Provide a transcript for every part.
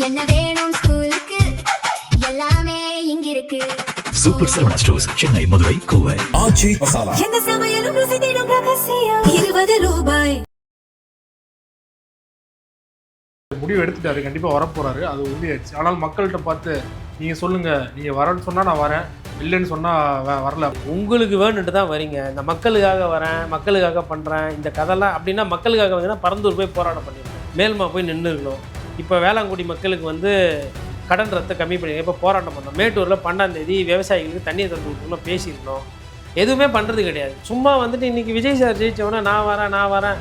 என்ன வேணும் ஸ்கூலுக்கு எல்லாமே இங்க இருக்கு. Super Saravana stores, Chennai, Madurai, Kovai. ஆச்சி மசாலா. எந்த சமையலும் ருசி தேடும் ரகசியம் 20 ரூபாய். முடிவு எடுத்துட்டாரு, கண்டிப்பாக வரப்போறாரு, அது உறுதியாச்சு. ஆனால் மக்கள்கிட்ட பார்த்து நீங்கள் சொல்லுங்கள், நீங்கள் வரேன்னு சொன்னால் நான் வரேன், இல்லைன்னு சொன்னால் வரல. உங்களுக்கு வேணுன்ட்டு தான் வரீங்க. இந்த மக்களுக்காக வரேன், மக்களுக்காக பண்ணுறேன் இந்த கதைலாம் அப்படின்னா மக்களுக்காக வந்தீங்கன்னா பரந்தூர் போய் போராட்டம் பண்ணிடணும், மேல்மா போய் நின்று இருக்கணும். இப்போ வேளாங்குடி மக்களுக்கு வந்து கடன் ரத்தை கம்மி பண்ணி இப்போ போராட்டம் பண்ணோம். மேட்டூரில் 12ஆம் தேதி விவசாயிகளுக்கு தண்ணியை தந்து கொடுக்கணும் பேசியிருக்கணும். எதுவுமே பண்ணுறது கிடையாது. சும்மா வந்துட்டு இன்றைக்கி விஜய் சார் ஜெயிச்சவொடனே நான் வரேன்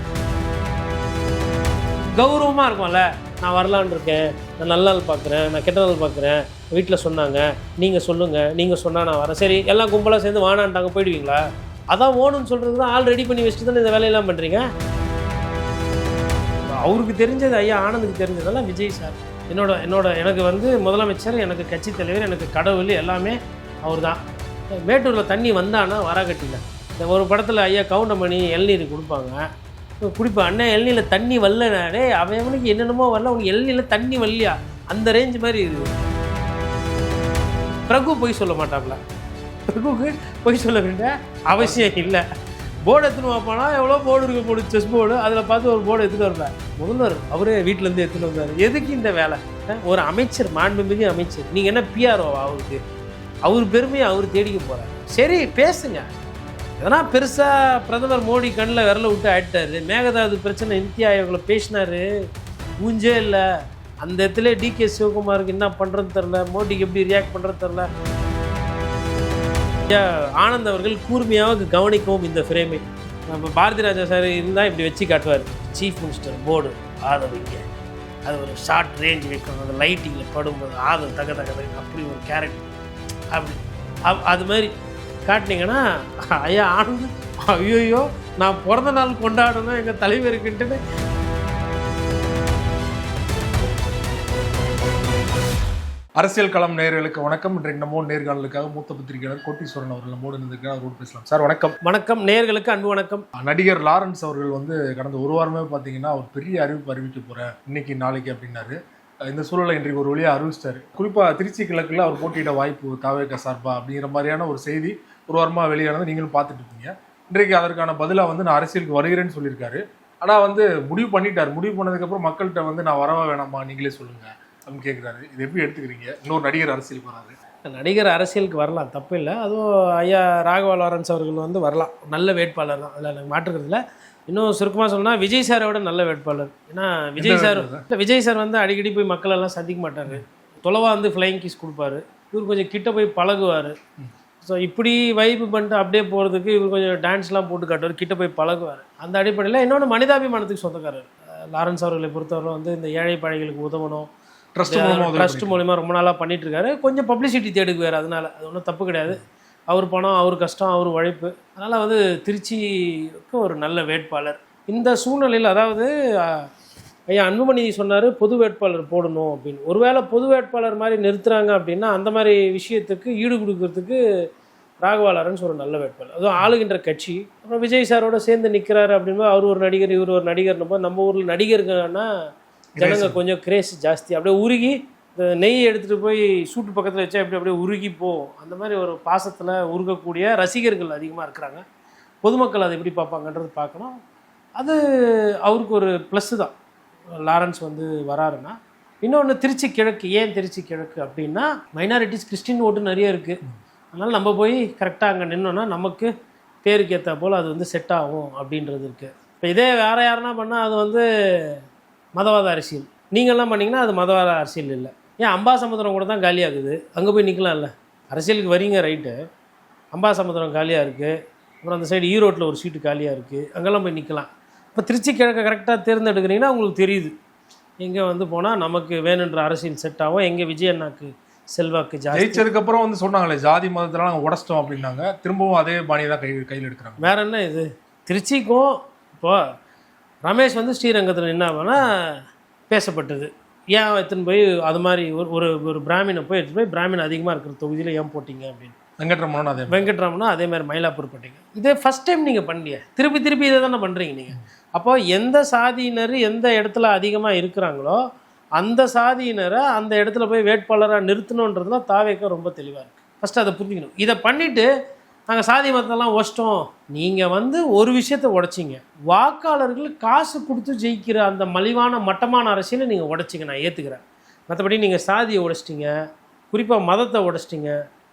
கௌரவமாக இருக்கும்ல. நான் வரலான்னு இருக்கேன், நான் நல்ல நாள் பார்க்குறேன், நான் கெட்ட நாள் பார்க்குறேன், வீட்டில் சொன்னாங்க, நீங்கள் சொல்லுங்கள், நீங்கள் சொன்னால் நான் வரேன். சரி, எல்லாம் கும்பலாக சேர்ந்து வானான்ட்டாங்க, போயிடுவீங்களா? அதான் ஓணுன்னு சொல்கிறது தான் ஆள் ரெடி பண்ணி வச்சுட்டு தானே இந்த வேலையெல்லாம் பண்ணுறீங்க. அவருக்கு தெரிஞ்சது, ஐயா ஆனந்துக்கு தெரிஞ்சதெல்லாம் விஜய் சார். எனக்கு வந்து முதலமைச்சர், எனக்கு கட்சி தலைவர், எனக்கு கடவுள் எல்லாமே அவர் தான். மேட்டூரில் தண்ணி வந்தானா வராகட்டில இந்த ஒரு படத்தில் ஐயா கவுண்டமணி இளநீர் கொடுப்பாங்க, குடிப்பேன். அண்ணன் இளநீரில் தண்ணி வரலனாடே அவனுக்கு என்னென்னமோ வரல, உனக்கு இளநீரில் தண்ணி வரலையா, அந்த ரேஞ்சு மாதிரி இருக்குது. பிரபு பொய் சொல்ல மாட்டாப்ல, பிரபுக்கு பொய் சொல்ல வேண்டிய அவசியம் இல்லை. போர்டு எடுத்துன்னு வாப்பானா எவ்வளோ போர்டு இருக்க போடு, செஸ் போர்டு, அதில் பார்த்து ஒரு போர்டு எடுத்துகிட்டு வரல. முதல்வர் அவரே வீட்டிலேருந்து எடுத்துகிட்டு வந்தார். எதுக்கு இந்த வேலை? ஒரு அமைச்சர், மாண்புமிகு அமைச்சர், நீங்கள் என்ன பிஆர்ஓவா அவருக்கு? அவர் பெருமையை அவர் தேடிக்க போகிறார். சரி பேசுங்க. எதனா பெருசாக பிரதமர் மோடி கண்ணில் விரல விட்டு ஆயிட்டார். மேகதாது பிரச்சனை நித்தி ஆயோகில் பேசினார், மூஞ்சே இல்லை. அந்த இடத்துல டிகே சிவகுமாருக்கு என்ன பண்ணுறதுன்னு தெரில, மோடிக்கு எப்படி ரியாக்ட் பண்ணுறது தெரில. ஆனந்த் அவர்கள் கூர்மையாக கவனிக்கவும் இந்த ஃப்ரேமை. நம்ம பாரதி ராஜா சார் இருந்தால் இப்படி வச்சு காட்டுவார். சீஃப் மினிஸ்டர் போர்டு ஆதவ் இங்கே, அது ஒரு ஷார்ட் ரேஞ்ச் வைக்கணும், அந்த லைட்டிங்கில் படும்போது ஆதவ் தக அப்படி ஒரு கேரக்டர் அப்படி அது மாதிரி காட்டினீங்கன்னா ஐயா ஆனந்த் ஐயோ நான் பிறந்த நாள் கொண்டாடணும் எங்கள் தலைவருக்குன்ட்டு. அரசியல் களம் நேயர்களுக்கு வணக்கம். இன்றைக்கு நம்ம நேர்காணலுக்காக மூத்த பத்திரிகையாளர் கோட்டீஸ்வரன் அவர்கள் நம்மோடு இருந்திருக்காங்க. அவரோடு பேசலாம். சார் வணக்கம். வணக்கம் நேயர்களுக்கு அன்பு வணக்கம். நடிகர் லாரன்ஸ் அவர்கள் வந்து கடந்த ஒரு வாரமே பார்த்தீங்கன்னா ஒரு பெரிய அறிவிக்க போகிறேன் இன்னைக்கு நாளைக்கு அப்படின்னாரு. இந்த சூழலை இன்றைக்கு ஒரு வழியாக அறிவிச்சிட்டாரு. குறிப்பாக திருச்சி கிழக்கில் அவர் போட்டியிட வாய்ப்பு தாவேக சார்பா அப்படிங்கிற மாதிரியான ஒரு செய்தி ஒரு வாரமாக வெளியானது நீங்களும் பார்த்துட்டு இருக்கீங்க. இன்றைக்கு அதற்கான பதிலாக வந்து நான் அரசியலுக்கு வருகிறேன்னு சொல்லியிருக்காரு. ஆனால் வந்து முடிவு பண்ணிட்டார். முடிவு பண்ணதுக்கப்புறம் மக்கள்கிட்ட வந்து நான் வரவா வேணாமா நீங்களே சொல்லுங்கள் அப்படின்னு கேட்குறாரு. இது எப்படி எடுத்துக்கிறீங்க? இன்னொரு நடிகர் அரசியலுக்கு வராது. நடிகர் அரசியலுக்கு வரலாம், தப்பு இல்லை. அதுவும் ஐயா ராகவா லாரன்ஸ் அவர்கள் வந்து வரலாம், நல்ல வேட்பாளர் தான், அதில் எனக்கு மாற்றுக்கிறதுல. இன்னும் சுருக்கமாக சொன்னால் விஜய் சாரோட நல்ல வேட்பாளர். ஏன்னா விஜய் சார் வந்து அடிக்கடி போய் மக்களெல்லாம் சந்திக்க மாட்டார். தொலைவாக வந்து ஃப்ளைங் கிஸ் கொடுப்பாரு. இவர் கொஞ்சம் கிட்ட போய் பழகுவார். ஸோ இப்படி வைப்பு பண்ணிட்டு அப்படியே போகிறதுக்கு இவர் கொஞ்சம் டான்ஸ்லாம் போட்டு காட்டுவார், கிட்ட போய் பழகுவார். அந்த அடிப்படையில் இன்னொன்று மனிதாபிமானத்துக்கு சொந்தக்காரர் லாரன்ஸ் அவர்களை பொறுத்தவரை வந்து இந்த ஏழை பழைகளுக்கு உதவணும், ட்ரஸ்ட் மூலிமா ரொம்ப நாளாக பண்ணிட்டு இருக்காரு. கொஞ்சம் பப்ளிசிட்டி தேடுக்குவார், அதனால அது ஒன்றும் தப்பு கிடையாது. அவர் பணம், அவர் கஷ்டம், அவர் உழைப்பு. அதனால் வந்து திருச்சிக்கு ஒரு நல்ல வேட்பாளர். இந்த சூழ்நிலையில் அதாவது ஐயா அன்புமணி சொன்னார் பொது வேட்பாளர் போடணும் அப்படின்னு. ஒருவேளை பொது வேட்பாளர் மாதிரி நிறுத்துகிறாங்க அப்படின்னா அந்த மாதிரி விஷயத்துக்கு ஈடு கொடுக்கறதுக்கு ராகவா லாரன்ஸ் ஒரு நல்ல வேட்பாளர். அதுவும் ஆளுகின்ற கட்சி. அப்புறம் விஜய் சாரோட சேர்ந்து நிற்கிறாரு அப்படின்போது அவர் ஒரு நடிகர், இவர் ஒரு நடிகர்னு போது நம்ம ஊரில் நடிகர்கள்னா ஜனங்க கொஞ்சம் கிரேஸ் ஜாஸ்தி. அப்படியே உருகி இந்த நெய் எடுத்துகிட்டு போய் சூட்டு பக்கத்தில் வச்சா அப்படியே உருகி அந்த மாதிரி ஒரு பாசத்தில் உருகக்கூடிய ரசிகர்கள் அதிகமாக இருக்கிறாங்க. பொதுமக்கள் அதை எப்படி பார்ப்பாங்கன்றது பார்க்கணும். அது அவருக்கு ஒரு ப்ளஸ்ஸு தான் லாரன்ஸ் வந்து வராருன்னா. இன்னொன்று திருச்சி கிழக்கு. ஏன் திருச்சி கிழக்கு அப்படின்னா மைனாரிட்டிஸ் கிறிஸ்டின் ஓட்டு நிறைய இருக்குது. அதனால் நம்ம போய் கரெக்டாக அங்கே நின்னோன்னா நமக்கு பேருக்கு ஏற்ற போல் அது வந்து செட் ஆகும் அப்படின்றது இருக்குது. இப்போ இதே வேறு யாருன்னா பண்ணால் அது வந்து மதவாத அரசியல். நீங்கள்லாம் பண்ணிங்கன்னா அது மதவாத அரசியல் இல்லை. ஏன் அம்பாசமுத்திரம் கூட தான் காலியாகுது, அங்கே போய் நிற்கலாம்ல. அரசியலுக்கு வரீங்க ரைட்டு, அம்பாசமுத்திரம் காலியாக இருக்குது, அப்புறம் அந்த சைடு ஈரோட்டில் ஒரு சீட்டு காலியாக இருக்குது, அங்கெல்லாம் போய் நிற்கலாம். இப்போ திருச்சி கிழக்க கரெக்டாக தேர்ந்தெடுக்கிறீங்கன்னா உங்களுக்கு தெரியுது எங்கே வந்து போனால் நமக்கு வேணுன்ற அரசியல் செட் ஆகும், எங்கே விஜய் அண்ணாக்கு செல்வாக்கு ஜாஸ்தி. ஜெயிச்சதுக்கப்புறம் வந்து சொன்னாங்களே ஜாதி மதத்தெல்லாம் நாங்கள் உடச்சிட்டோம் அப்படின்னாங்க. திரும்பவும் அதே பாணியை தான் கையில் எடுக்கிறாங்க. வேற என்ன இது? திருச்சிக்கும் இப்போ ரமேஷ் வந்து ஸ்ரீரங்கத்தில் என்ன பேசப்பட்டது. ஏன் எடுத்துன்னு போய் அது மாதிரி ஒரு பிராமினை போய் எடுத்துகிட்டு போய் பிராமின் அதிகமாக இருக்கிற தொகுதியில் ஏன் போட்டிங்க அப்படின்னு. வெங்கட்ராமனும் அதே மாதிரி மயிலாப்பூர் போட்டிங்க. இதே ஃபஸ்ட் டைம் நீங்கள் பண்ணலையே, திருப்பி இதை தானே பண்ணுறீங்க நீங்கள். அப்போது எந்த சாதியினர் எந்த இடத்துல அதிகமாக இருக்கிறாங்களோ அந்த சாதியினரை அந்த இடத்துல போய் வேட்பாளராக நிறுத்தணுன்றதுல தாவேக்கா ரொம்ப தெளிவாக இருக்குது. ஃபஸ்ட்டு அதை புரிஞ்சுக்கணும். இதை பண்ணிவிட்டு நாங்கள் சாதி மதத்தெல்லாம் உடைச்சிட்டோம். நீங்கள் வந்து ஒரு விஷயத்தை உடைச்சிங்க, வாக்காளர்கள் காசு கொடுத்து ஜெயிக்கிற அந்த மலிவான மட்டமான அரசியலை நீங்கள் உடைச்சிங்க, நான் ஏற்றுக்கிறேன். மற்றபடி நீங்கள் சாதியை உடைச்சிட்டிங்க, குறிப்பாக மதத்தை உடைச்சிட்டிங்க.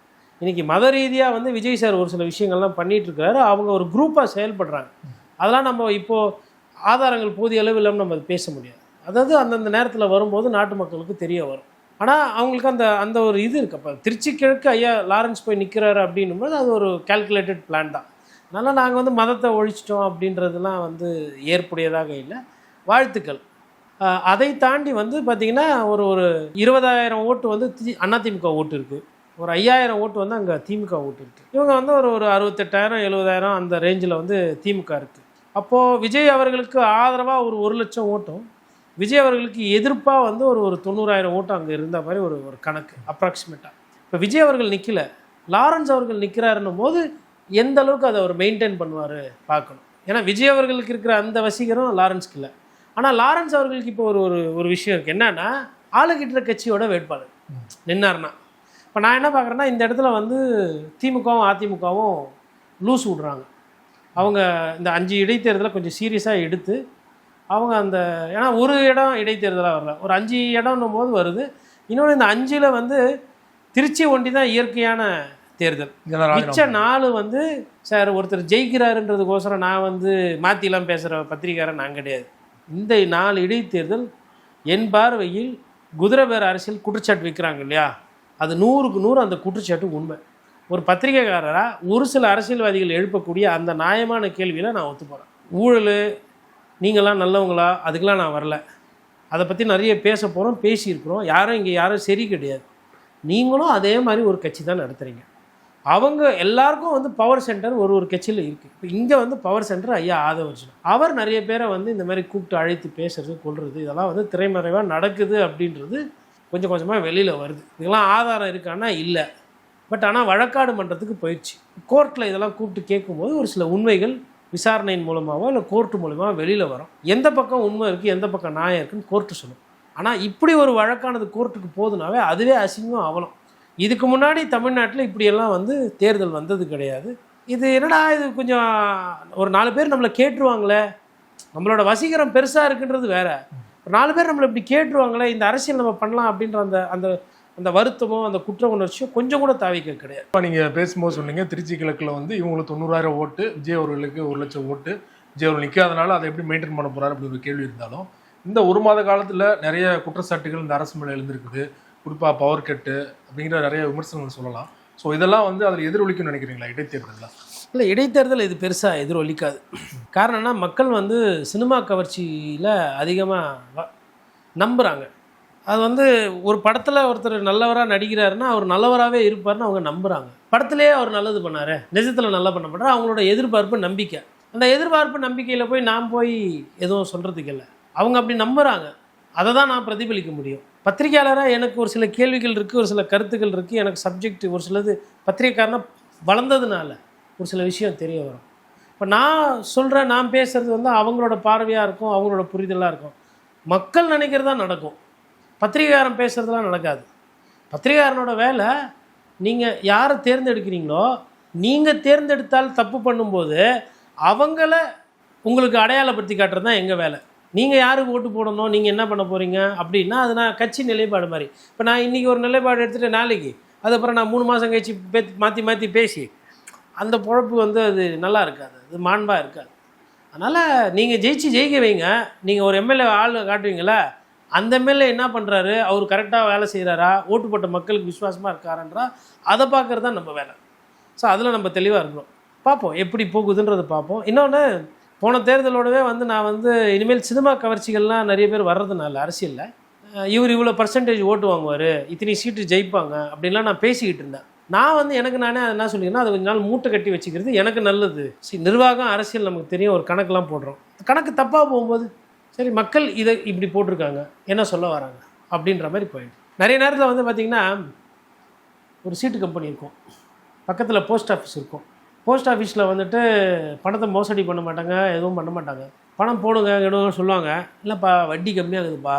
இன்றைக்கி மத ரீதியாக வந்து விஜய் சார் ஒரு சில விஷயங்கள்லாம் பண்ணிகிட்ருக்காரு. அவங்க ஒரு குரூப்பாக செயல்படுறாங்க. அதெல்லாம் நம்ம இப்போது ஆதாரங்கள் போதிய அளவு இல்லாமல் நம்ம அதை பேச முடியாது. அதாவது அந்தந்த நேரத்தில் வரும்போது நாட்டு மக்களுக்கு தெரிய வரும். ஆனால் அவங்களுக்கு அந்த அந்த ஒரு இது இருக்குது. அப்போ திருச்சி கிழக்கு ஐயா லாரன்ஸ் போய் நிற்கிறாரு அப்படின்னும்போது அது ஒரு கால்குலேட்டட் பிளான் தான். அதனால் நாங்கள் வந்து மதத்தை ஒழிச்சிட்டோம் அப்படின்றதுலாம் வந்து ஏற்புடையதாக இல்லை. வாழ்த்துக்கள். அதை தாண்டி வந்து பார்த்திங்கன்னா ஒரு 20,000 ஓட்டு வந்து அதிமுக ஓட்டு இருக்குது, ஒரு 5,000 ஓட்டு வந்து அங்கே திமுக ஓட்டு இருக்குது. இவங்க வந்து ஒரு 68,000 70,000 அந்த ரேஞ்சில் வந்து திமுக இருக்குது. அப்போது விஜய் அவர்களுக்கு ஆதரவாக ஒரு 1,00,000 ஓட்டும், விஜய் அவர்களுக்கு எதிர்ப்பாக வந்து ஒரு 90,000 ஓட்டம் அங்கே இருந்த மாதிரி ஒரு கணக்கு அப்ராக்சிமேட்டாக. இப்போ விஜய் அவர்கள் நிற்கல, லாரன்ஸ் அவர்கள் நிற்கிறாருன்னும் போது எந்த அளவுக்கு அதை அவர் மெயின்டைன் பண்ணுவார் பார்க்கணும். ஏன்னா விஜய் அவர்களுக்கு இருக்கிற அந்த வசீகரம் லாரன்ஸ்க்கு இல்லை. ஆனால் லாரன்ஸ் அவர்களுக்கு இப்போ ஒரு விஷயம் இருக்குது. என்னன்னா, ஆளுகிட்ட கட்சியோட வேட்பாளர் நின்னார்னா, இப்போ நான் என்ன பார்க்குறேன்னா, இந்த இடத்துல வந்து திமுகவும் அதிமுகவும் லூஸ் விட்றாங்க. அவங்க இந்த 5 இடைத்தேர்தலை கொஞ்சம் சீரியஸாக எடுத்து அவங்க அந்த, ஏன்னா ஒரு இடம் இடைத்தேர்தலாக வரல, ஒரு 5 இடம்னும் போது வருது. இன்னொன்று இந்த 5ல் வந்து திருச்சி ஒண்டி தான் இயற்கையான தேர்தல். மிச்ச 4 வந்து சார் ஒருத்தர் ஜெயிக்கிறாருன்றதுக்கோசரம் நான் வந்து மாற்றிலாம் பேசுகிற பத்திரிக்காரன் நான் கிடையாது. இந்த 4 இடைத்தேர்தல் என் பார்வையில் குதிரை பேர அரசியல் குற்றச்சாட்டு வைக்கிறாங்க இல்லையா, அது 100க்கு 100 அந்த குற்றச்சாட்டு உண்மை. ஒரு பத்திரிகைக்காரராக ஒரு சில அரசியல்வாதிகள் எழுப்பக்கூடிய அந்த நியாயமான கேள்வியில் நான் ஒத்து போகிறேன். ஊழல், நீங்களாம் நல்லவங்களா, அதுக்கெலாம் நான் வரல. அதை பற்றி நிறைய பேச போகிறோம், பேசியிருக்கிறோம். யாரும் சரி கிடையாது. நீங்களும் அதே மாதிரி ஒரு கட்சி தான் நடத்துகிறீங்க. அவங்க எல்லாருக்கும் வந்து பவர் சென்டர் ஒரு கட்சியில் இருக்குது. இப்போ இங்கே வந்து பவர் சென்டர் ஐயா ஆதவர்ஜுன். அவர் நிறைய பேரை வந்து இந்த மாதிரி கூப்பிட்டு அழைத்து பேசுறது, கொள்வது, இதெல்லாம் வந்து திரைமறைவாக நடக்குது அப்படின்றது கொஞ்சம் கொஞ்சமாக வெளியில் வருது. இதெல்லாம் ஆதாரம் இருக்கான்னா இல்லை. பட் ஆனால் வழக்காடு மன்றத்துக்கு போயிடுச்சு. கோர்ட்டில் இதெல்லாம் கூப்பிட்டு கேட்கும்போது ஒரு சில உண்மைகள் விசாரணையின் மூலமாகவோ இல்லை கோர்ட்டு மூலமாக வெளியில் வரும். எந்த பக்கம் உண்மை இருக்குது, எந்த பக்கம் நியாயம் இருக்குன்னு கோர்ட்டு சொல்லும். ஆனால் இப்படி ஒரு வழக்கானது கோர்ட்டுக்கு போதுனாவே அதுவே அசிங்கம் அவலம். இதுக்கு முன்னாடி தமிழ்நாட்டில் இப்படியெல்லாம் வந்து தேர்தல் வந்தது கிடையாது. இது என்னடா, இது கொஞ்சம் ஒரு 4 பேர் நம்மளை கேட்டுருவாங்களே, நம்மளோட வசீகரம் பெருசாக இருக்குன்றது வேற. ஒரு 4 பேர் நம்மளை இப்படி கேட்டுருவாங்களே, இந்த அரசியல் நம்ம பண்ணலாம் அப்படின்ற அந்த அந்த அந்த வருத்தமோ அந்த குற்ற உணர்ச்சியோ கொஞ்சம் கூட தாவிக்க கிடையாது. இப்போ நீங்கள் பேசும்போது சொன்னீங்க திருச்சி கிழக்கில் வந்து இவங்களுக்கு 90,000 ஓட்டு, விஜய் அவர்களுக்கு 1,00,000 ஓட்டு. விஜய் அவர்கள் நிற்காதனால அதை எப்படி மெயின்டைன் பண்ண போகிறாரு அப்படி ஒரு கேள்வி இருந்தாலும், இந்த 1 மாத காலத்தில் நிறைய குற்றச்சாட்டுகள் இந்த அரசு மேலே எழுந்திருக்குது. குறிப்பாக பவர் கட்டு அப்படிங்கிற நிறைய விமர்சனங்கள் சொல்லலாம். ஸோ இதெல்லாம் வந்து அதில் எதிரொலிக்கும்னு நினைக்கிறீங்களா இடைத்தேர்தலில்? இல்லை, இடைத்தேர்தல் இது பெருசாக எதிரொலிக்காது. காரணம்னா மக்கள் வந்து சினிமா கவர்ச்சியில் அதிகமாக நம்புகிறாங்க. அது வந்து ஒரு படத்தில் ஒருத்தர் நல்லவராக நடிக்கிறாருன்னா அவர் நல்லவராகவே இருப்பார்னு அவங்க நம்புகிறாங்க. படத்துலேயே அவர் நல்லது பண்ணார், நிஜத்தில் நல்லா பண்ண மாட்டார். அவங்களோட எதிர்பார்ப்பு நம்பிக்கை, அந்த எதிர்பார்ப்பு நம்பிக்கையில் போய் நான் போய் எதுவும் சொல்கிறதுக்கு இல்லை. அவங்க அப்படி நம்புகிறாங்க, அதை தான் நான் பிரதிபலிக்க முடியும். பத்திரிகையாளராக எனக்கு ஒரு சில கேள்விகள் இருக்குது, ஒரு சில கருத்துக்கள் இருக்குது. எனக்கு சப்ஜெக்ட் ஒரு சிலது பத்திரிகைக்காரனாக வளர்ந்ததுனால ஒரு சில விஷயம் தெரிய வரும். இப்போ நான் சொல்கிறேன், நான் பேசுகிறது வந்து அவங்களோட பார்வையாக இருக்கும், அவங்களோட புரிதலாக இருக்கும். மக்கள் நினைக்கிறதா நடக்கும், பத்திரிகைக்காரன் பேசுகிறதுலாம் நடக்காது. பத்திரிகைக்காரனோட வேலை, நீங்கள் யாரை தேர்ந்தெடுக்கிறீங்களோ, நீங்கள் தேர்ந்தெடுத்தால் தப்பு பண்ணும்போது அவங்கள உங்களுக்கு அடையாளப்படுத்தி காட்டுறது தான் எங்கள் வேலை. நீங்கள் யாருக்கு ஓட்டு போடணும், நீங்கள் என்ன பண்ண போகிறீங்க அப்படின்னா அது நான் கட்சி நிலைப்பாடு மாதிரி. இப்போ நான் இன்றைக்கி ஒரு நிலைப்பாடு எடுத்துகிட்டு நாளைக்கு அதுக்கப்புறம் நான் 3 மாதம் கழிச்சு மாற்றி பேசி அந்த பொழப்பு வந்து அது நல்லா இருக்காது, அது மாண்பாக இருக்காது. அதனால் நீங்கள் ஜெயிக்க வைங்க. நீங்கள் ஒரு எம்எல்ஏ ஆள் காட்டுவீங்களா, அந்த எம்எல்ஏ என்ன பண்ணுறாரு, அவர் கரெக்டாக வேலை செய்கிறாரா, ஓட்டு போட்ட மக்களுக்கு விசுவாசமாக இருக்காருன்றா அதை பார்க்குறது தான் நம்ம வேலை. ஸோ அதில் நம்ம தெளிவாக இருக்கிறோம். பார்ப்போம் எப்படி போகுதுன்றதை பார்ப்போம். இன்னொன்று, போன தேர்தலோடவே வந்து நான் வந்து இனிமேல் சினிமா கவர்ச்சிகள்லாம் நிறைய பேர் வர்றதுனால அரசியலில் இவர் இவ்வளோ பர்சன்டேஜ் ஓட்டு வாங்குவார், இத்தனை சீட்டு ஜெயிப்பாங்க அப்படின்லாம் நான் பேசிக்கிட்டு இருந்தேன். நான் வந்து எனக்கு நானே அதை என்ன சொல்லிங்கன்னா, அதை கொஞ்ச நாள் மூட்டை கட்டி வச்சுக்கிறது எனக்கு நல்லது. சரி, நிர்வாகம் அரசியல் நமக்கு தெரியும், ஒரு கணக்கெலாம் போடுறோம். கணக்கு தப்பாக போகும்போது சரி மக்கள் இதை இப்படி போட்டிருக்காங்க, என்ன சொல்ல வராங்க அப்படின்ற மாதிரி போயிடுது. நிறைய நேரத்தில் வந்து பார்த்திங்கன்னா, ஒரு சீட்டு கம்பெனி இருக்கும், பக்கத்தில் போஸ்ட் ஆஃபீஸ் இருக்கும். போஸ்ட் ஆஃபீஸில் வந்துட்டு பணத்தை மோசடி பண்ண மாட்டாங்க, எதுவும் பண்ண மாட்டாங்க. பணம் போடுங்க எடுங்க சொல்லுவாங்க. இல்லைப்பா வட்டி கம்மியாகுதுப்பா,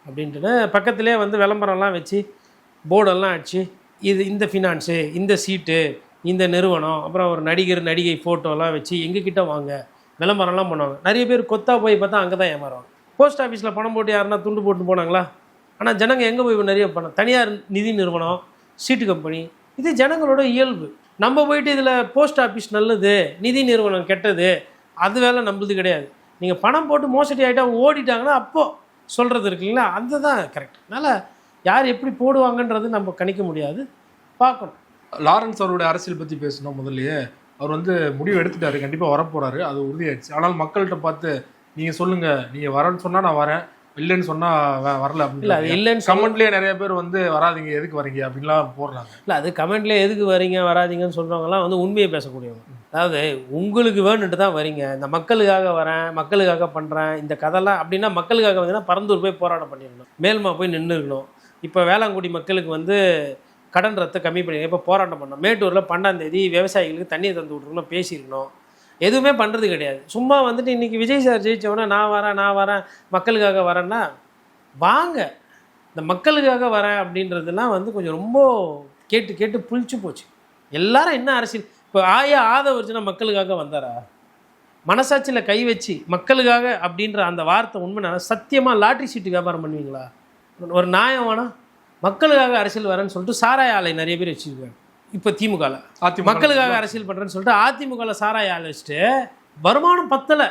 அப்படின்ட்டு பக்கத்துலேயே வந்து விளம்பரம்லாம் வச்சு போர்டெல்லாம் அடிச்சு இது இந்த ஃபினான்ஸு, இந்த சீட்டு, இந்த நிறுவனம், அப்புறம் ஒரு நடிகர் நடிகை ஃபோட்டோலாம் வச்சு எங்ககிட்ட வாங்க விளம்பரம்லாம் பண்ணுவாங்க. நிறைய பேர் கொத்தா போய் பார்த்தா அங்கே தான் ஏமாறுவாங்க. போஸ்ட் ஆஃபீஸில் பணம் போட்டு யாருன்னா துண்டு போட்டு போனாங்களா? ஆனால் ஜனங்க எங்கே போய் நிறைய பணம், தனியார் நிதி நிறுவனம், சீட்டு கம்பெனி, இது ஜனங்களோட இயல்பு. நம்ம போயிட்டு இதில் போஸ்ட் ஆஃபீஸ் நல்லது, நிதி நிறுவனம் கெட்டது, அது வேலை நம்மளுது கிடையாது. நீங்கள் பணம் போட்டு மோசடி ஆகிட்டா ஓடிட்டாங்கன்னா அப்போது சொல்கிறது இருக்குங்களா, அதுதான் கரெக்ட். அதனால் யார் எப்படி போடுவாங்கன்றது நம்ம கணிக்க முடியாது, பார்க்கணும். லாரன்ஸ் அவருடைய அரசியல் பற்றி பேசணும். முதல்லயே அவர் வந்து முடிவு எடுத்துட்டாரு, கண்டிப்பாக வரப்போகிறாரு, அது உறுதியாயிடுச்சு. ஆனால் மக்கள்கிட்ட பார்த்து நீங்கள் சொல்லுங்கள், நீங்கள் வரேன்னு சொன்னால் நான் வரேன், இல்லைன்னு சொன்னால் வரல அப்படின்னு. இல்லை அது இல்லைன்னு கமெண்ட்லேயே நிறைய பேர் வந்து வராதிங்க, எதுக்கு வரீங்க அப்படின்லாம் போடுறாங்க. இல்லை அது கமெண்ட்லேயே எதுக்கு வரீங்க வராதிங்கன்னு சொல்கிறவங்கலாம் வந்து உண்மையை பேசக்கூடியவங்க. அதாவது உங்களுக்கு வேணுன்ட்டு தான் வரீங்க, இந்த மக்களுக்காக வரேன், மக்களுக்காக பண்ணுறேன் இந்த கதைலாம் அப்படின்னா மக்களுக்காக வந்தீங்கன்னா பரந்தூர் போய் போராட்டம் பண்ணிடணும், மேல்மா போய் நின்று இருக்கணும். இப்போ வேளாங்குடி மக்களுக்கு வந்து கடன் ரத்தை கம்மி பண்ணி இப்போ போராட்டம் பண்ணோம். மேட்டூரில் 12ஆம் தேதி விவசாயிகளுக்கு தண்ணியை தந்து விட்ருக்கணும் பேசியிருக்கணும். எதுவுமே பண்ணுறது கிடையாது. சும்மா வந்துட்டு இன்றைக்கி விஜய் சார் ஜெயித்தவொடனே நான் வரேன் மக்களுக்காக வரேன்னா வாங்க, இந்த மக்களுக்காக வரேன் அப்படின்றதுலாம் வந்து கொஞ்சம் ரொம்ப கேட்டு கேட்டு புளிச்சு போச்சு. எல்லாரும் என்ன அரசியல் இப்போ ஆதவர்ஜுனா மக்களுக்காக வந்தாரா? மனசாட்சியில் கை வச்சு மக்களுக்காக அப்படின்ற அந்த வார்த்தை உண்மை சத்தியமாக லாட்ரி சீட்டு வியாபாரம் பண்ணுவீங்களா? ஒரு நியாயம் வேணாம். மக்களுக்காக அரசியல் வரேன்னு சொல்லிட்டு சாராய ஆலை நிறைய பேர் வச்சுருக்காங்க. இப்போ திமுகவில் மக்களுக்காக அரசியல் பண்ணுறேன்னு சொல்லிட்டு அதிமுகவில் சாராய ஆலை வச்சுட்டு வருமானம் பத்தலை,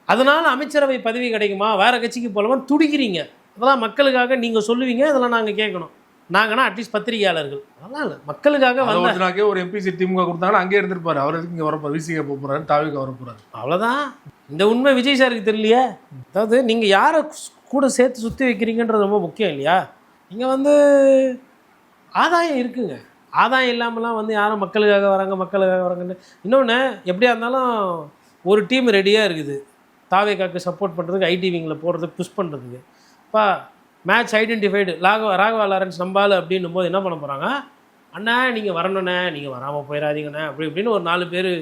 அதனால் அமைச்சரவை பதவி கிடைக்குமா, வேறு கட்சிக்கு போகலாமான்னு துடிக்கிறீங்க. அதெல்லாம் மக்களுக்காக நீங்கள் சொல்லுவீங்க, அதெல்லாம் நாங்கள் கேட்கணும். நாங்கன்னா அட்லீஸ்ட் பத்திரிகையாளர்கள் அதெல்லாம் இல்லை, மக்களுக்காக வந்து ஒரு எம்பி சீட் திமுக கொடுத்தாங்கன்னா அங்கே இருந்திருப்பாரு, அவர் எதுக்கு இங்கே வரப்போறாரு, விசிக போகிறாரு, தாவிக்க வரப்போறாரு, அவ்வளோதான். இந்த உண்மை விஜய் சாருக்கு தெரியலையே. அதாவது நீங்கள் யாரை கூட சேர்த்து சுற்றி வைக்கிறீங்கன்றது ரொம்ப முக்கியம் இல்லையா? இங்கே வந்து ஆதாயம் இருக்குங்க, ஆதாயம் இல்லாமலாம் வந்து யாரும் மக்களுக்காக வராங்கன்னு. இன்னொன்று எப்படியா இருந்தாலும் ஒரு டீம் ரெடியாக இருக்குது தாவேக்காக்கு சப்போர்ட் பண்ணுறதுக்கு, ஐடிவிங்கில் போடுறதுக்கு, புஷ் பண்ணுறதுக்கு. இப்போ மேட்ச் ஐடென்டிஃபைடு ராகவா லாரன்ஸ் நம்பால் அப்படின்னும் போது என்ன பண்ண போகிறாங்க, அண்ணா நீங்கள் வரணுண்ணே, நீங்கள் வராமல் போயிடாதீங்கண்ணே அப்படி இப்படின்னு ஒரு 4 பேர்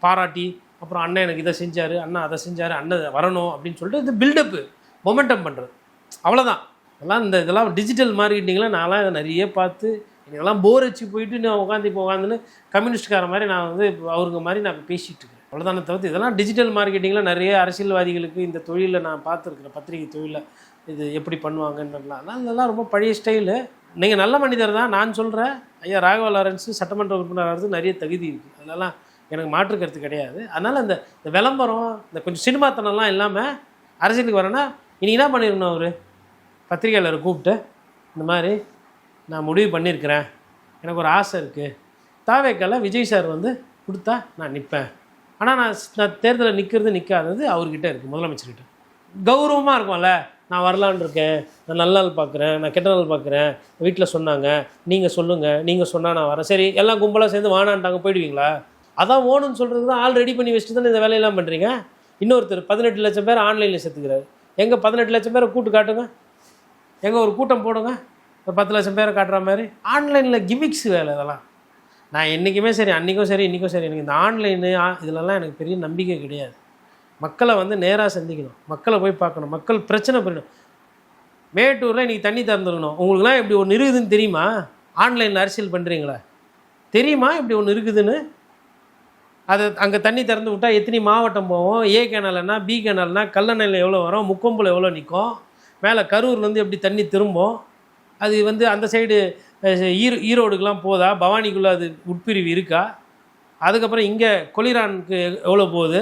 பாராட்டி, அப்புறம் அண்ணன் எனக்கு இதை செஞ்சார், அண்ணா அதை செஞ்சார், அண்ணன் வரணும் அப்படின்னு சொல்லிட்டு இது பில்டப்பு மொமெண்டம் பண்ணுறது, அவ்வளோதான். இதெல்லாம் டிஜிட்டல் மார்க்கெட்டிங்கில் நான்லாம் இதை நிறைய பார்த்து எனக்கெல்லாம் போர் வச்சு போயிட்டு நான் உட்காந்துன்னு கம்யூனிஸ்ட்கார மாதிரி நான் வந்து அவருக்கு மாதிரி நான் பேசிகிட்டு இருக்கேன், அவ்வளோதானே. தவிர்த்து இதெல்லாம் டிஜிட்டல் மார்க்கெட்டிங்கில் நிறைய அரசியல்வாதிகளுக்கு இந்த தொழிலில் நான் பார்த்துருக்குறேன், பத்திரிகை தொழிலில் இது எப்படி பண்ணுவாங்கன்றலாம். ஆனால் இதெல்லாம் ரொம்ப பழைய ஸ்டைலு. நீங்கள் நல்ல மனிதர் தான், நான் சொல்கிறேன். ஐயா ராகவா லாரன்ஸு சட்டமன்ற உறுப்பினர் ஆகிறது நிறைய தகுதி இருக்குது, அதெல்லாம் எனக்கு மாற்று கருத்து கிடையாது. அதனால் இந்த விளம்பரம், இந்த கொஞ்சம் சினிமாத்தனம்லாம் இல்லாமல் அரசியலுக்கு வரேன்னா இன்றைக்கி என்ன பண்ணியிருக்கணும், அவர் பத்திரிகையாளரை கூப்பிட்டு இந்த மாதிரி நான் முடிவு பண்ணியிருக்கிறேன், எனக்கு ஒரு ஆசை இருக்குது, தாவேக்கால விஜய் சார் வந்து கொடுத்தா நான் நிற்பேன், ஆனால் நான் தேர்தலில் நிற்காதது அவர்கிட்ட இருக்குது, முதலமைச்சர்கிட்ட. கௌரவமாக இருக்கும்ல, நான் வரலான்னு இருக்கேன், நான் நல்ல நாள் பார்க்குறேன், நான் கெட்ட நாள் பார்க்குறேன், வீட்டில் சொன்னாங்க, நீங்கள் சொல்லுங்கள், நீங்கள் சொன்னால் நான் வரேன், சரி எல்லாம் கும்பலாக சேர்ந்து வானான்ட்டாங்க, போயிடுவீங்களா? அதான் ஓணுன்னு சொல்கிறது தான் ஆள் ரெடி பண்ணி வச்சுட்டு தானே இந்த வேலையெல்லாம் பண்ணுறீங்க. இன்னொருத்தர் 18 லட்சம் பேர் ஆன்லைனில் சேர்த்துக்கிறாரு, எங்கே 18 லட்சம் பேரை கூட்டு காட்டுங்க, எங்கே ஒரு கூட்டம் போடுங்க, ஒரு 10 லட்சம் பேரை காட்டுற மாதிரி. ஆன்லைனில் கிமிக்ஸ் வேலை இதெல்லாம். நான் என்றைக்குமே சரி, அன்றைக்கும் சரி இன்றைக்கும் சரி, எனக்கு இந்த ஆன்லைனு இதிலெல்லாம் எனக்கு பெரிய நம்பிக்கை கிடையாது. மக்களை வந்து நேராக சந்திக்கணும், மக்களை போய் பார்க்கணும், மக்கள் பிரச்சனை பண்ணணும். மேட்டூரில் இன்றைக்கி தண்ணி திறந்துருக்கணும், உங்களுக்குலாம் இப்படி ஒன்று இருக்குதுன்னு தெரியுமா? ஆன்லைனில் அரசியல் பண்ணுறீங்களா? தெரியுமா இப்படி ஒன்று இருக்குதுன்னு? அது அங்கே தண்ணி திறந்து விட்டால் எத்தனை மாவட்டம் போவோம், ஏ கேனால்னா பி கேனால்னா கல்லணையில் எவ்வளோ வரும், முக்கொம்பில் எவ்வளோ நிற்கும், மேலே கரூர்லேருந்து எப்படி தண்ணி திரும்பும், அது வந்து அந்த சைடு ஈரோடுக்கெலாம் போதா, பவானிக்குள்ளே அது உட்பிரிவு இருக்கா, அதுக்கப்புறம் இங்கே கொலிரானுக்கு எவ்வளோ போகுது,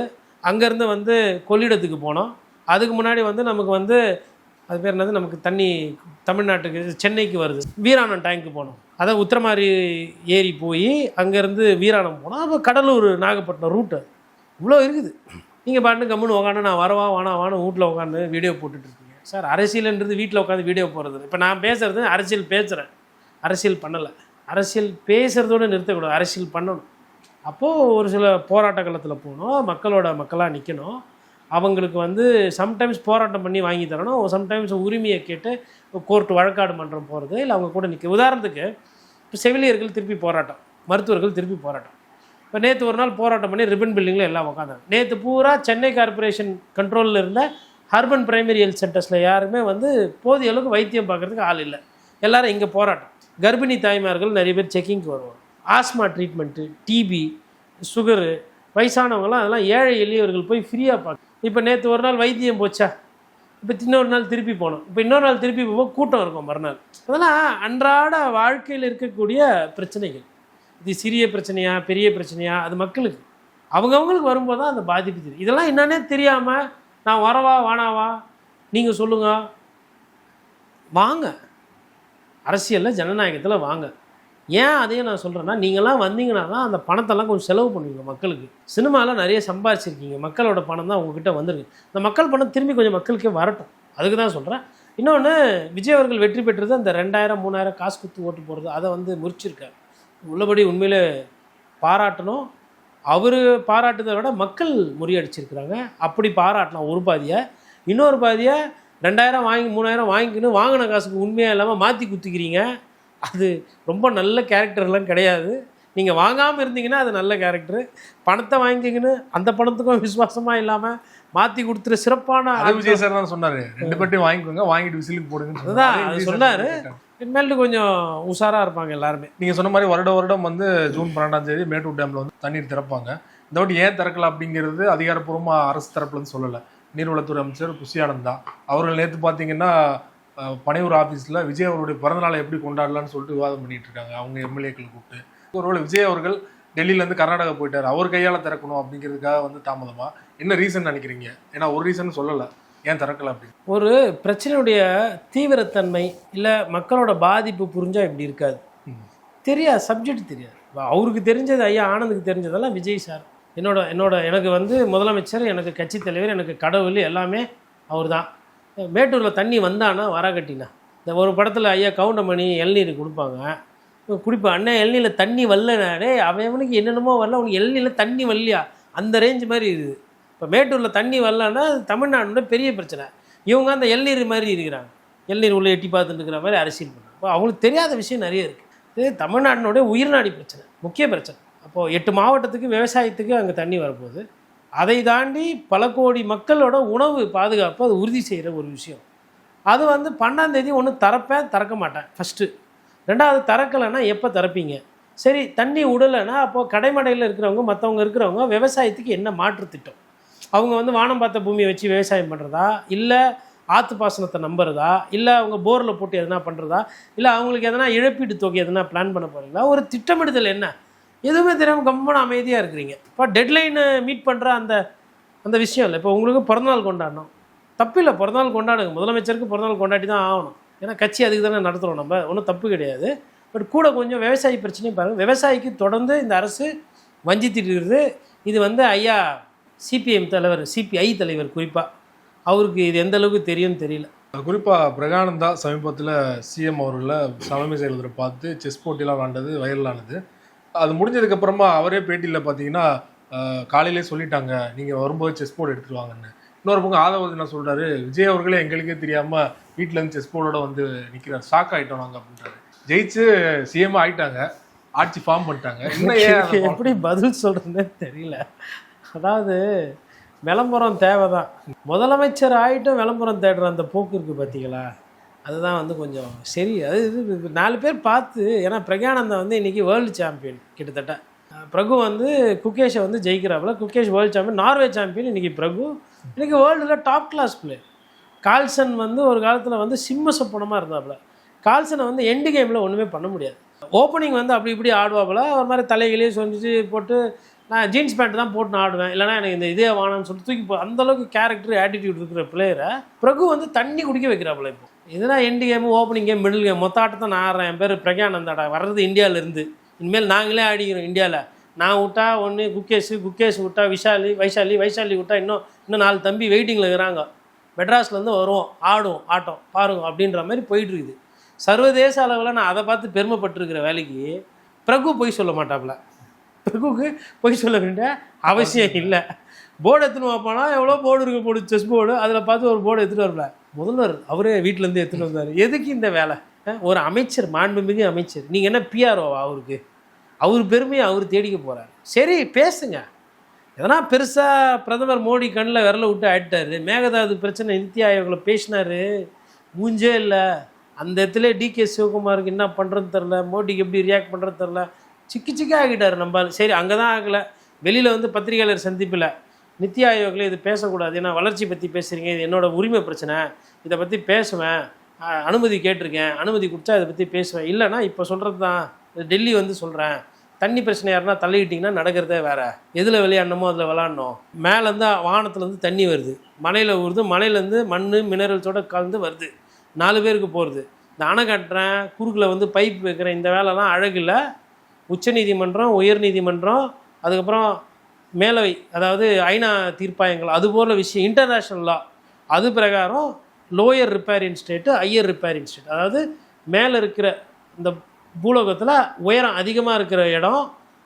அங்கேருந்து வந்து கொள்ளிடத்துக்கு போனோம், அதுக்கு முன்னாடி வந்து நமக்கு வந்து அது பேர் என்னது, நமக்கு தண்ணி தமிழ்நாட்டுக்கு சென்னைக்கு வருது, வீராணம் டேங்க்கு போனோம், அதான் உத்திரமாரி ஏரி போய் அங்கேருந்து வீராணம் போனோம், அப்போ கடலூர் நாகப்பட்டினம் ரூட்டு இவ்வளோ இருக்குது. நீங்கள் பாட்டு கம்முன்னு உட்காந்து நான் வரவா வானு வீட்டில் உட்காந்து வீடியோ போட்டுட்ருக்கீங்க. சார் அரசியல்ன்றது வீட்டில் உட்காந்து வீடியோ போடுறது. இப்போ நான் பேசுகிறது அரசியல் பேசுகிறேன், அரசியல் பண்ணலை. அரசியல் பேசுகிறதோடு நிறுத்தக்கூடாது, அரசியல் பண்ணணும். அப்போது ஒரு சில போராட்ட காலத்தில் போகணும், மக்களாக நிற்கணும். அவங்களுக்கு வந்து சம்டைம்ஸ் போராட்டம் பண்ணி வாங்கி தரணும், சம்டைம்ஸ் உரிமையை கேட்டு கோர்ட்டு வழக்காடு மன்றம் போகிறது, இல்லை அவங்க கூட நிற்க. உதாரணத்துக்கு இப்போ செவிலியர்கள் திருப்பி போராட்டம், மருத்துவர்கள் திருப்பி போராட்டம். இப்போ நேற்று ஒரு நாள் போராட்டம் பண்ணி ரிப்பன் பில்டிங்கில் எல்லாம் உட்காந்தாங்க. நேற்று பூரா சென்னை கார்பரேஷன் கண்ட்ரோலில் இருந்த அர்பன் பிரைமரி ஹெல்த் சென்டர்ஸில் யாருமே வந்து போதிய அளவுக்கு வைத்தியம் பார்க்குறதுக்கு ஆள் இல்லை. எல்லாரும் இங்கே போராட்டம். கர்ப்பிணி தாய்மார்கள் நிறைய பேர் செக்கிங்க்கு வருவாங்க. ஆஸ்மா ட்ரீட்மெண்ட்டு, டிபி, சுகரு, வயசானவங்களாம் அதெல்லாம் ஏழை எளியவர்கள் போய் ஃப்ரீயாக பார்க்க. இப்போ நேற்று ஒரு நாள் வைத்தியம் போச்சா, இப்போ இன்னொரு நாள் திருப்பி போனோம், இப்போ இன்னொரு நாள் திருப்பி போகும்போது கூட்டம் இருக்கும் மறுநாள். அதெல்லாம் அன்றாட வாழ்க்கையில் இருக்கக்கூடிய பிரச்சனைகள். இது சிறிய பிரச்சனையா பெரிய பிரச்சனையா அது மக்களுக்கு அவங்கவுங்களுக்கு வரும்போது தான் அந்த பாதிப்பு தெரியும். இதெல்லாம் என்னன்னே தெரியாமல் நான் வரவா வானாவா நீங்கள் சொல்லுங்க, வாங்க அரசியலில் ஜனநாயகத்தில் வாங்க. ஏன் அதையும் நான் சொல்கிறேன்னா, நீங்களாம் வந்தீங்கன்னா தான் அந்த பணத்தெல்லாம் கொஞ்சம் செலவு பண்ணுவீங்க மக்களுக்கு. சினிமாவில் நிறைய சம்பாதிச்சிருக்கீங்க, மக்களோட பணம் தான் உங்ககிட்ட வந்துருக்கு. இந்த மக்கள் பணம் திரும்பி கொஞ்சம் மக்களுக்கே வரட்டும், அதுக்கு தான் சொல்கிறேன். இன்னொன்று, விஜய் அவர்கள் வெற்றி பெற்றது அந்த 2000 3000 காசு குத்து ஓட்டு போகிறது, அதை வந்து முறிச்சிருக்காரு. உள்ளபடி உண்மையிலே பாராட்டணும். அவர் பாராட்டுதை விட மக்கள் முறியடிச்சிருக்கிறாங்க. அப்படி பாராட்டலாம் ஒரு பாதியை. இன்னொரு பாதியை 2000 வாங்கி 3000 வாங்கிக்கணும், வாங்கின காசுக்கு உண்மையாக இல்லாமல் மாற்றி குத்திக்கிறீங்க. அது ரொம்ப நல்ல கேரக்டர்லாம் கிடையாது. நீங்கள் வாங்காமல் இருந்தீங்கன்னா அது நல்ல கேரக்டர். பணத்தை வாங்கிக்கின்னு அந்த பணத்துக்கும் விசுவாசமாக இல்லாமல் மாற்றி கொடுத்துற சிறப்பான விஜய் சார் தான் சொன்னார், 2 பேட்டையும் வாங்கிக்கோங்க, வாங்கிட்டு விசிலுக்கு போடுங்க. அதுதான் அது சொன்னார். இனிமேல் கொஞ்சம் உஷாராக இருப்பாங்க எல்லாருமே. நீங்கள் சொன்ன மாதிரி வருடம் வந்து ஜூன் 12 மேட்டூர் டேமில் வந்து தண்ணீர் திறப்பாங்க. இந்த வாட்டி ஏன் திறக்கல அப்படிங்கிறது அதிகாரப்பூர்வமாக அரசு தரப்புலன்னு சொல்லலை. நீர்வளத்துறை அமைச்சர் புஷி ஆனந்த் தான். அவர்கள் நேற்று பார்த்தீங்கன்னா பனையூர் ஆஃபீஸில் விஜய் அவருடைய பிறந்தநாளை எப்படி கொண்டாடலான்னு சொல்லிட்டு விவாதம் பண்ணிட்டு இருக்காங்க. அவங்க எம்எல்ஏக்கள் கூப்பிட்டு ஒருவேளை விஜய் அவர்கள் டெல்லியிலேருந்து கர்நாடகா போயிட்டார், அவர் கையால் திறக்கணும் அப்படிங்கிறதுக்காக வந்து தாமதமாக என்ன ரீசன் நினைக்கிறீங்க? ஏன்னா ஒரு ரீசன் சொல்லலை, ஏன் திறக்கல அப்படி? ஒரு பிரச்சனையுடைய தீவிரத்தன்மை இல்லை மக்களோட பாதிப்பு புரிஞ்சால் இப்படி இருக்காது. தெரியாது, சப்ஜெக்ட் தெரியாது. அவருக்கு தெரிஞ்சது, ஐயா ஆனந்துக்கு தெரிஞ்சதெல்லாம் விஜய் சார். எனக்கு வந்து முதலமைச்சர், எனக்கு கட்சி தலைவர், எனக்கு கடவுள் எல்லாமே அவர் தான். மேட்டூரில் தண்ணி வந்தானா வரகட்டினா, இந்த ஒரு படத்தில் ஐயா கவுண்டமணி இளநீர் கொடுப்பாங்க, குடிப்பா அண்ணன் இளநீரில் தண்ணி வரலனாடே அவனுக்கு என்னென்னமோ வரல, உனக்கு இளநீரில் தண்ணி வரலையா, அந்த ரேஞ்சு மாதிரி இருக்குது. இப்போ மேட்டூரில் தண்ணி வரலன்னா அது தமிழ்நாடோட பெரிய பிரச்சனை. இவங்க அந்த இளநீர் மாதிரி இருக்கிறாங்க, இளநீர் உள்ளே எட்டி பார்த்துட்டு இருக்கிற மாதிரி அரசியல் பண்ணுறாங்க. இப்போ அவங்களுக்கு தெரியாத விஷயம் நிறைய இருக்குது. இது தமிழ்நாட்டினுடைய உயிர்நாடி பிரச்சனை, முக்கிய பிரச்சனை. அப்போது 8 மாவட்டத்துக்கு விவசாயத்துக்கு அங்கே தண்ணி வரப்போகுது. அதை தாண்டி பல கோடி மக்களோட உணவு பாதுகாப்பு அது உறுதி செய்கிற ஒரு விஷயம். அது வந்து 12ஆம் தேதி ஒன்று திறக்க மாட்டேன் ஃபஸ்ட்டு. 2வது திறக்கலைன்னா எப்போ திறப்பீங்க? சரி, தண்ணி விடலைன்னா அப்போது கடைமடையில் இருக்கிறவங்க மற்றவங்க இருக்கிறவங்க விவசாயத்துக்கு என்ன மாற்று திட்டம்? அவங்க வந்து வானம் பார்த்த பூமியை வச்சு விவசாயம் பண்ணுறதா, இல்லை ஆற்று பாசனத்தை நம்புறதா, இல்லை அவங்க போரில் போட்டு எதனா பண்ணுறதா, இல்லை அவங்களுக்கு எதனா இழப்பீட்டு தொகை எதனா பிளான் பண்ண போகிறீங்களா? ஒரு திட்டமிடுதல் என்ன? எதுவுமே தெரியாமல் கம்மான அமைதியாக இருக்கிறீங்க. இப்போ டெட்லைனு மீட் பண்ணுற அந்த விஷயம் இல்லை. இப்போ உங்களுக்கு பிறந்தநாள் கொண்டாடணும், தப்பில்லை, பிறந்தநாள் கொண்டாடுங்க. முதலமைச்சருக்கு பிறந்தநாள் கொண்டாடி தான் ஆகணும், ஏன்னா கட்சி அதுக்கு தானே நடத்துகிறோம், நம்ம ஒன்றும் தப்பு கிடையாது. பட் கூட கொஞ்சம் விவசாயி பிரச்சனையும் பாருங்கள். விவசாயிக்கு தொடர்ந்து இந்த அரசு வஞ்சித்திட்டு இருக்குது. இது வந்து ஐயா சிபிஎம் தலைவர், சிபிஐ தலைவர் குறிப்பாக, அவருக்கு இது எந்த அளவுக்கு தெரியும்னு தெரியல. குறிப்பாக பிரகானந்தா சமீபத்தில் சிஎம் அவர்களை தலைமை செயலரை பார்த்து செஸ் போட்டியெலாம் விளாண்டது வைரலானது. அது முடிஞ்சதுக்கப்புறமா அவரே பேட்டியில் பார்த்தீங்கன்னா காலையிலே சொல்லிட்டாங்க, நீங்கள் வரும்போது செஸ் போர்டு எடுத்துகிட்டு வாங்கன்னு. இன்னொரு பக்கம் ஆதவர்ஜனா சொல்கிறாரு, விஜய் அவர்களே எங்களுக்கே தெரியாமல் வீட்டிலேருந்து செஸ் போர்டோட வந்து நிற்கிறார், ஷாக் ஆகிட்டோம் நாங்கள் அப்படின்றாரு. ஜெயிச்சு சிஎம் ஆகிட்டாங்க, ஆட்சி ஃபார்ம் பண்ணிட்டாங்க. இன்னும் எப்படி பதில் சொல்கிறதுன்னு தெரியல. அதாவது விளம்பரம் தேவை தான். முதலமைச்சர் ஆகிட்டும் விளம்பரம் தேடுற அந்த போக்கு இருக்குது பார்த்தீங்களா, அதுதான் வந்து கொஞ்சம் சரி. அது இது 4 பேர் பார்த்து, ஏன்னா பிரகானந்தா வந்து இன்றைக்கி வேர்ல்டு சாம்பியன் கிட்டத்தட்ட. பிரகு வந்து குகேஷை வந்து ஜெயிக்கிறாப்புல. Gukesh world champion, Norway champion இன்றைக்கி பிரகு. இன்றைக்கி வேர்ல்டில் டாப் கிளாஸ் பிளேயர். கால்சன் வந்து ஒரு காலத்தில் வந்து சிம்ம சொப்பனமாக இருந்தாப்புல. கால்சனை வந்து எண்டு கேமில் ஒன்றுமே பண்ண முடியாது. ஓப்பனிங் வந்து அப்படி இப்படி ஆடுவாப்புல, ஒரு மாதிரி தலைகளையே சொஞ்சிச்சு போட்டு, நான் ஜீன்ஸ் பேண்ட் தான் போட்டு நான் ஆடுவேன், இல்லைனா எனக்கு இந்த இதே வானான்னு சொல்லிட்டு தூக்கி அந்தளவுக்கு கேரக்டர் ஆட்டிடியூட் இருக்கிற பிளேயரை பிரகு வந்து தண்ணி குடிக்க வைக்கிறாப்புல. இப்போ இதெல்லாம் end game, opening game, middle game, மொத்த ஆட்டத்தை நான் ஆடுறேன். என் பேர் பிரகானந்தாடா, வர்றது இந்தியாவிலேருந்து, இனிமேல் நாங்களே ஆடிக்கிறோம் இந்தியாவில். நான் விட்டா ஒன்று குக்கேஷ் விட்டா வைஷாலி விட்டா இன்னும் 4 தம்பி வெயிட்டிங்கில் இருக்கிறாங்க. மெட்ராஸ்லேருந்து வருவோம், ஆடுவோம், ஆட்டம் பாருங்க அப்படின்ற மாதிரி போயிட்டுருக்குது. சர்வதேச அளவில் நான் அதை பார்த்து பெருமைப்பட்டிருக்கிற வேலைக்கு பிரகு போய் சொல்ல மாட்டாப்புல. பிரகுக்கு போய் சொல்ல வேண்டிய அவசியம் இல்லை. போர்டு எடுத்துன்னு வைப்பானா, எவ்வளோ போர்டு இருக்க போடு, செஸ் போர்டு, அதில் பார்த்து ஒரு போர்டு எடுத்துகிட்டு வரல. முதல்வர் அவரே வீட்டிலேருந்து எடுத்துகிட்டு வந்தார். எதுக்கு இந்த வேலை? ஒரு அமைச்சர், மாண்புமிகு அமைச்சர், நீங்கள் என்ன பிஆர்ஓவா அவருக்கு? அவர் பெருமையை அவர் தேடிக்க போகிறார். சரி பேசுங்க, எதனா பெருசாக பிரதமர் மோடி கண்ணில் விரல விட்டு ஆயிட்டாரு. மேகதாது பிரச்சனை நித்தி ஆயோகில் பேசினார், மூஞ்சே இல்லை. அந்த இடத்துல டிகே சிவகுமாருக்கு என்ன பண்ணுறதுன்னு தெரில, மோடிக்கு எப்படி ரியாக்ட் பண்ணுறது தெரில, சிக்கி ஆகிட்டார் நம்பால். சரி, அங்கே தான் ஆகலை, வெளியில் வந்து பத்திரிகையாளர் சந்திப்பில் நித்தி ஆயோகில் இது பேசக்கூடாது, ஏன்னா வளர்ச்சி பற்றி பேசுகிறீங்க, இது என்னோட உரிமை பிரச்சனை, இதை பற்றி பேசுவேன், அனுமதி கேட்டிருக்கேன், அனுமதி கொடுத்தா இதை பற்றி பேசுவேன், இல்லைனா இப்போ சொல்கிறது தான் டெல்லி வந்து சொல்கிறேன், தண்ணி பிரச்சனை யாருன்னா தள்ளிக்கிட்டிங்கன்னா நடக்கிறதே வேறு, எதில் விளையாடணுமோ அதில் விளாட்ணும், மேலேருந்து வானத்துலேருந்து தண்ணி வருது, மலையில் ஊறுது, மலையிலேருந்து மண் மினரல்ஸோடு கலந்து வருது, 4 பேருக்கு போகிறது, இந்த அணை கட்டுறேன், குறுக்கில் வந்து பைப் வைக்கிறேன், இந்த வேலைலாம் அழகில்லை. உச்சநீதிமன்றம், உயர்நீதிமன்றம், அதுக்கப்புறம் மேலவை, அதாவது ஐநா தீர்ப்பாயங்கள், அதுபோல் விஷயம், இன்டர்நேஷ்னல் லா, அது பிரகாரம் lower repairing state, higher repairing state, அதாவது மேலே இருக்கிற இந்த பூலோகத்தில் உயரம் அதிகமாக இருக்கிற இடம்,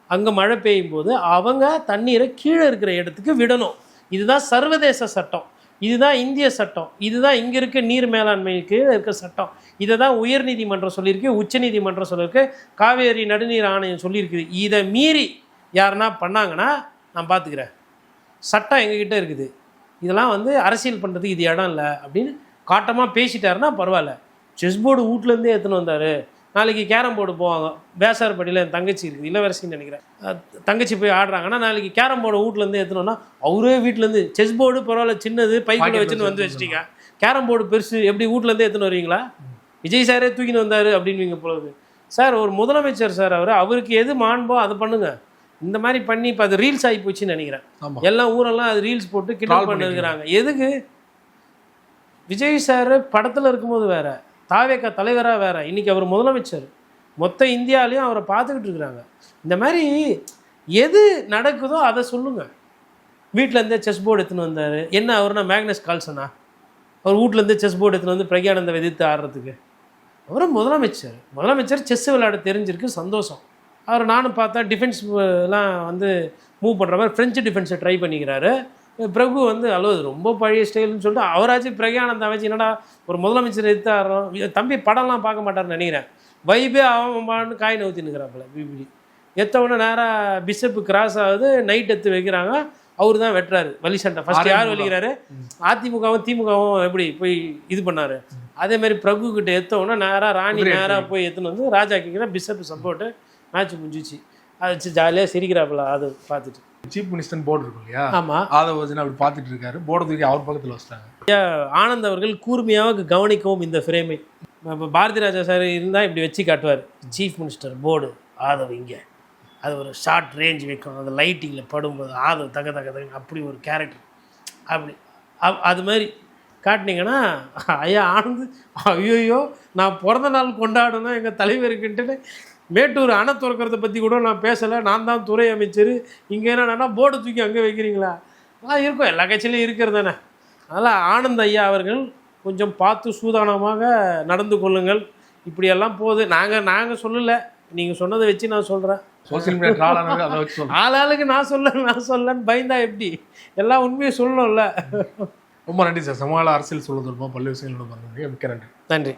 அங்கே மழை பெய்யும் போது அவங்க தண்ணீரை கீழே இருக்கிற இடத்துக்கு விடணும். இதுதான் சர்வதேச சட்டம், இதுதான் இந்திய சட்டம், இதுதான் இங்கே இருக்க நீர் மேலாண்மைக்கு இருக்க சட்டம். இதை தான் உயர்நீதிமன்றம் சொல்லியிருக்கு, உச்சநீதிமன்றம் சொல்லியிருக்கு, காவேரி நடுநீர் ஆணையம் சொல்லியிருக்குது. இதை மீறி யாருன்னா பண்ணாங்கன்னா நான் பார்த்துக்கிறேன், சட்டம் எங்ககிட்ட இருக்குது, இதெல்லாம் வந்து அரசியல் பண்ணுறதுக்கு இது இடம் இல்லை அப்படின்னு காட்டமாக பேசிட்டாருன்னா பரவாயில்ல. செஸ் போர்டு வீட்டிலேருந்தே எடுத்துன்னு வந்தார், நாளைக்கு கேரம் போர்டு போவாங்க, வேசார்படியில் என் தங்கச்சி இருக்குது, இளவரசின்னு நினைக்கிறேன், தங்கச்சி போய் ஆடுறாங்கன்னா நாளைக்கு கேரம் போர்டு வீட்டிலேருந்து எடுத்துனோன்னா அவரே வீட்டிலேருந்து செஸ் போர்டு பரவாயில்ல சின்னது பைக்கில் வச்சுன்னு வந்து வச்சுட்டீங்க, கேரம் போர்டு பெருசு எப்படி வீட்டிலேருந்தே எடுத்துன்னு வருவீங்களா, விஜய் சாரே தூக்கின்னு வந்தார் அப்படின்வீங்க பொழுது. சார் ஒரு முதலமைச்சர் சார், அவருக்கு எது மாண்போ அதை பண்ணுங்கள். இந்த மாதிரி பண்ணி இப்போ அது ரீல்ஸ் ஆகி போச்சுன்னு நினைக்கிறேன், எல்லாம் ஊரெல்லாம் அது ரீல்ஸ் போட்டு கிண்டல் பண்ணிருக்கிறாங்க. எதுக்கு? விஜய் சார் படத்தில் இருக்கும்போது வேற, தாவேக தலைவராக வேற, இன்றைக்கி அவர் முதலமைச்சர், மொத்த இந்தியாவிலையும் அவரை பார்த்துக்கிட்டு இருக்கிறாங்க. இந்த மாதிரி எது நடக்குதோ அதை சொல்லுங்கள். வீட்டிலேருந்தே செஸ் போர்டு எடுத்துன்னு வந்தார், என்ன அவர்னா மேக்னஸ் கால்சனா, அவர் வீட்டிலேருந்தே செஸ் போர்டு எடுத்துன்னு வந்து பிரக்யானந்த எதிர்த்து ஆடுறதுக்கு? அவரும் முதலமைச்சர் செஸ் விளையாட தெரிஞ்சிருக்கு, சந்தோஷம். அவர் நானும் பார்த்தா டிஃபென்ஸ்லாம் வந்து மூவ் பண்ணுற மாதிரி ஃப்ரெஞ்சு டிஃபென்ஸை ட்ரை பண்ணிக்கிறாரு. பிரபு வந்து அது ரொம்ப பழைய ஸ்டைல்னு சொல்லிட்டு அவராச்சும் பிரக்யானந்தா வச்சு என்னடா ஒரு முதலமைச்சர் எடுத்து ஆடுறோம். தம்பி படம்லாம் பார்க்க மாட்டார்னு நினைக்கிறேன், வைபே அவமானு காய் நவுத்தி நிற்கிறாப்புல. பிபிடி எத்தவொன்னே நேராக பிஷப்பு கிராஸ் ஆகுது, நைட் எடுத்து வைக்கிறாங்க, அவர் தான் வெட்டுறாரு வலி சண்டை. ஃபஸ்ட்டு யார் வலிக்கிறாரு? அதிமுகவும் திமுகவும் எப்படி போய் இது பண்ணார், அதேமாதிரி பிரபு கிட்ட எத்தவொன்னே நேராக ராணி நேராக போய் எடுத்துன்னு வந்து ராஜா கேட்குற பிஷப்பு சப்போர்ட்டு, மேட்ச் முடிஞ்சிச்சு. அதை வச்சு ஜாலியாக சிரிக்கிறாப்புல. அதை பார்த்துட்டு சீஃப் மினிஸ்டர் போர்டு இருக்கும் இல்லையா, ஆமாம், அதை வச்சு அப்படி பார்த்துட்டு இருக்காரு, போர்டு தூக்கி அவர் பக்கத்தில் வச்சுட்டாங்க. ஆனந்த் அவர்கள் கூர்மையாக கவனிக்கவும் இந்த ஃப்ரேமை. இப்போ பாரதி ராஜா சார் இருந்தால் இப்படி வச்சு காட்டுவார், சீஃப் மினிஸ்டர் போர்டு ஆதவ் இங்கே, அது ஒரு ஷார்ட் ரேஞ்ச் வைக்கணும், அந்த லைட்டிங்கில் படும்போது ஆதவ் தக தக தக அப்படி ஒரு கேரக்டர், அப்படி அது மாதிரி காட்டினீங்கன்னா ஐயா ஆனந்த் ஐயோயோ நான் பிறந்த நாள் கொண்டாடணும் எங்கள் தலைவருக்குன்ட்டு மேட்டூர் அணை திறக்கிறத பற்றி கூட நான் பேசலை, நான் தான் துறை அமைச்சர், இங்கே என்னன்னா போர்டு தூக்கி அங்கே வைக்கிறீங்களா, அதெல்லாம் இருக்கும், எல்லா கட்சியிலையும் இருக்கிறது தானே. அதனால் ஆனந்த் ஐயா அவர்கள் கொஞ்சம் பார்த்து சூதானமாக நடந்து கொள்ளுங்கள். இப்படியெல்லாம் போகுது, நாங்கள் சொல்லலை, நீங்கள் சொன்னதை வச்சு நான் சொல்கிறேன். சோசியல் மீடியா ஆளாளுக்கு நான் சொல்லன்னு பயந்தா எப்படி? எல்லாம் உண்மையை சொல்லணும்ல. ரொம்ப நன்றி சார், சமகால அரசியல் சொல்லுறது பல்வேறு விஷயங்களோட பாருங்க. மிக்க நன்றி. நன்றி.